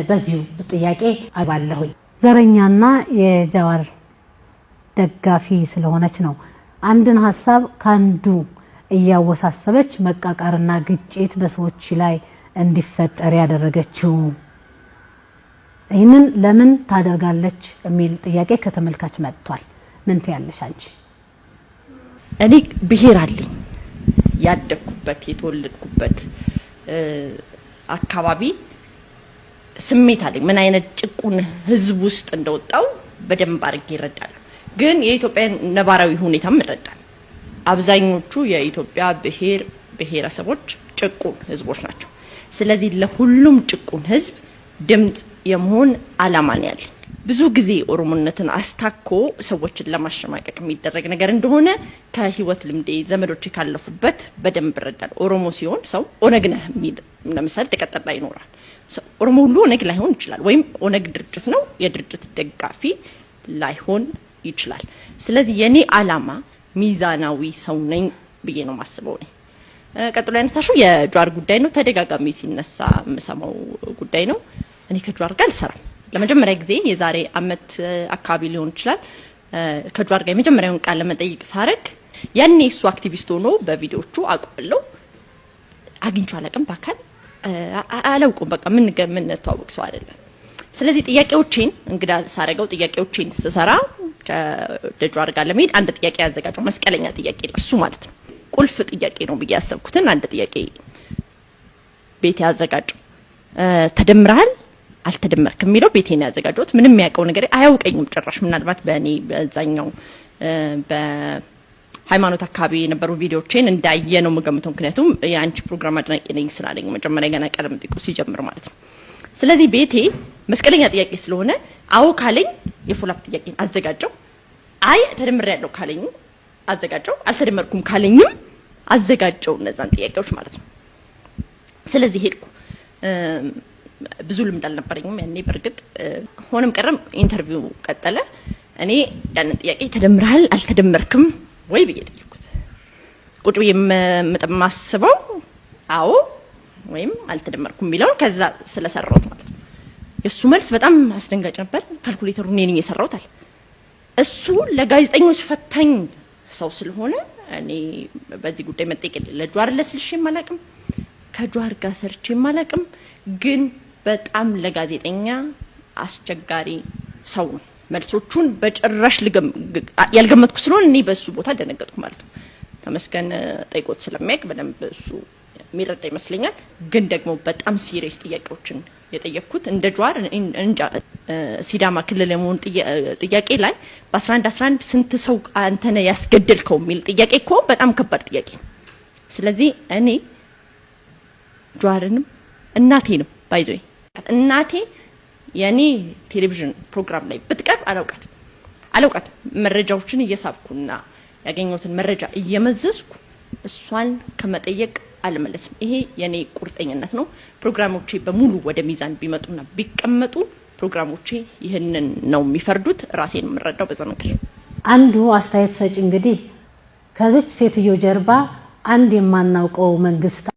በዚሁ ጥያቄ አባለሁኝ ዘረኛና የጃዋር ደጋፊ ስለሆነች ነው አንድን ሐሳብ ካንዱ እያወሳሰበች መቃቃርና ግጭት በሰዎች ላይ እንዲፈጠር ያደረገችው ይህንን ለምን ታደርጋለች የሚል ጥያቄ ከተመልካች መጥቷል ምን ትያለሽ አንቺ እኔ ብሄር አለኝ ያደኩበት የተወለድኩበት አካባቢ ስሜት አለኝ ምን አይነት ጭቁን ህዝብ ውስጥ እንደወጣው በደንብ አድርጌ ይረዳል ግን የኢትዮጵያ ነባራዊ ሁኔታም ይረዳል አብዛኞቹ የኢትዮጵያ ብሄረሰቦች ጭቁን ህዝቦች ናቸው ስለዚህ ለሁሉም ጭቁን ህዝብ ድምጽ የመሆን አላማ ነው ያለኝ ብዙ ጊዜ ኦሮሞነትን አስታኮ ሰዎችን ለማሸማቀቅ የሚደረግ ነገር እንደሆነ ከህይወት ልምዴ ዘመዶቼ ካለፉበት በደንብ ይረዳል ኦሮሞ ሲሆን ሰው ኦነግ ነህ የሚል ለምሳሌ ተቀጥላ ይኖራል ኦሮሞ ሁሉ ኦነግ ላይሆን ይችላል ወይም ኦነግ ድርጅት ነው የድርጅት ደጋፊ ላይሆን ይችላል ስለዚህ የኔ አላማ ሚዛናዊ ሰው ነኝ ብዬ ነው ማስበው ነኝ ቀጥሎ ያነሳሽው የጃዋር ጉዳይ ነው ተደጋጋሚ ሲነሳ የምሰማው ጉዳይ ነው እኔ ከጃዋር ጋር አልሰራም ለመጀመሪያ ጊዜ የዛሬ አመት አካባቢ ሊሆን ይችላል ከጃዋር ጋር የመጀመሪያውን ቃል ለመጠይቅ ሳረግ ያኔ እሱ አክቲቪስት ሆኖ በቪዲዮቹ አውቃለሁ አግኝቼው አላውቅም በአካል አላውቅም በቃ ምን ተዋወቅ ሰው አይደለም ስለዚህ ጥያቄዎችን እንግዳ ሳረጋው ጥያቄዎችን ስሰራ ከጃዋር ጋር ለመሄድ አንድ ጥያቄ ያዘጋጀው መስቀለኛ ጥያቄ እሱ ማለት ነው ቁልፍ ጥያቄ ነው ብዬ ያሰብኩትን አንድ ጥያቄ ቤት ያዘጋጀው ተደምራል አልተደመርክም የሚለው ቤቴን ያዘጋጀሁት ምንም ያውቀው ነገር አያውቀኝም ጭራሽ ምናልባት በእኔ በዛኛው በሃይማኖት አካባቢ የነበሩ ቪዲዮዎችን እንዳየ ነው የምገምተው ምክንያቱም የአንቺ ፕሮግራም አድናቂ ነኝ ስላለኝ መጀመሪያ ገና ቀለም ጥቁ ሲጀምር ማለት ነው ስለዚህ ቤቴ መስቀለኛ ጥያቄ ስለሆነ አዎ ካለኝ የፎላፕ ጥያቄን አዘጋጀው አይ ተደምሬያለሁ ካለኝ አዘጋጀው አልተደመርኩም ካለኝም አዘጋጀው እነዛን ጥያቄዎች ማለት ነው ስለዚህ ሄድኩ ብዙ ልምድ አልነበረኝም ያኔ በርግጥ ሆነም ቀረም ኢንተርቪው ቀጠለ እኔ ያንን ጥያቄ ተደምራል አልተደመርክም ወይ ብዬ ጠየቅኩት ቁጭ ብዬ የማስበው አዎ ወይም አልተደመርኩም የሚለው ከዛ ስለሰራሁት ማለት ነው የሱ መልስ በጣም አስደንጋጭ ነበር ካልኩሌተሩ እኔ ነኝ የሰራሁት አለ እሱ ለጋዜጠኞች ፈታኝ ሰው ስለሆነ እኔ በዚህ ጉዳይ መጠየቅ ለጃዋር ለስልሽ ማላቅም ከጃዋር ጋር ሰርቼ ማላቅም ግን በጣም ለጋዜጠኛ አስቸጋሪ ሰው ነው መልሶቹን በጭራሽ ያልገመትኩ ስለሆነ እኔ በሱ ቦታ ደነገጥኩ ማለት ነው ተመስገን ጠይቆት ስለሚያውቅ በደንብ እሱ የሚረዳ ይመስለኛል ግን ደግሞ በጣም ሲሪየስ ጥያቄዎችን የጠየቅኩት እንደ ጃዋር ሲዳማ ክልል የመሆን ጥያቄ ላይ በ11 ስንት ሰው አንተነ ያስገደልከው የሚል ጥያቄ እኮ በጣም ከባድ ጥያቄ ነው ስለዚህ እኔ ጃዋርንም እናቴንም ባይዞይ እናቴ የኔ ቴሌቪዥን ፕሮግራም ላይ ብትቀርብ አላውቃት መረጃዎችን እየሳብኩና ያገኘሁትን መረጃ እየመዘዝኩ እሷን ከመጠየቅ አልመለስም ይሄ የኔ ቁርጠኝነት ነው ፕሮግራሞቼ በሙሉ ወደ ሚዛን ቢመጡና ቢቀመጡ ፕሮግራሞቼ ይሄንን ነው የሚፈርዱት ራሴን የምረዳው በዛ መንገድ አንዱ አስተያየት ሰጪ እንግዲህ ከዚች ሴትዮ ጀርባ አንድ የማናውቀው መንግስት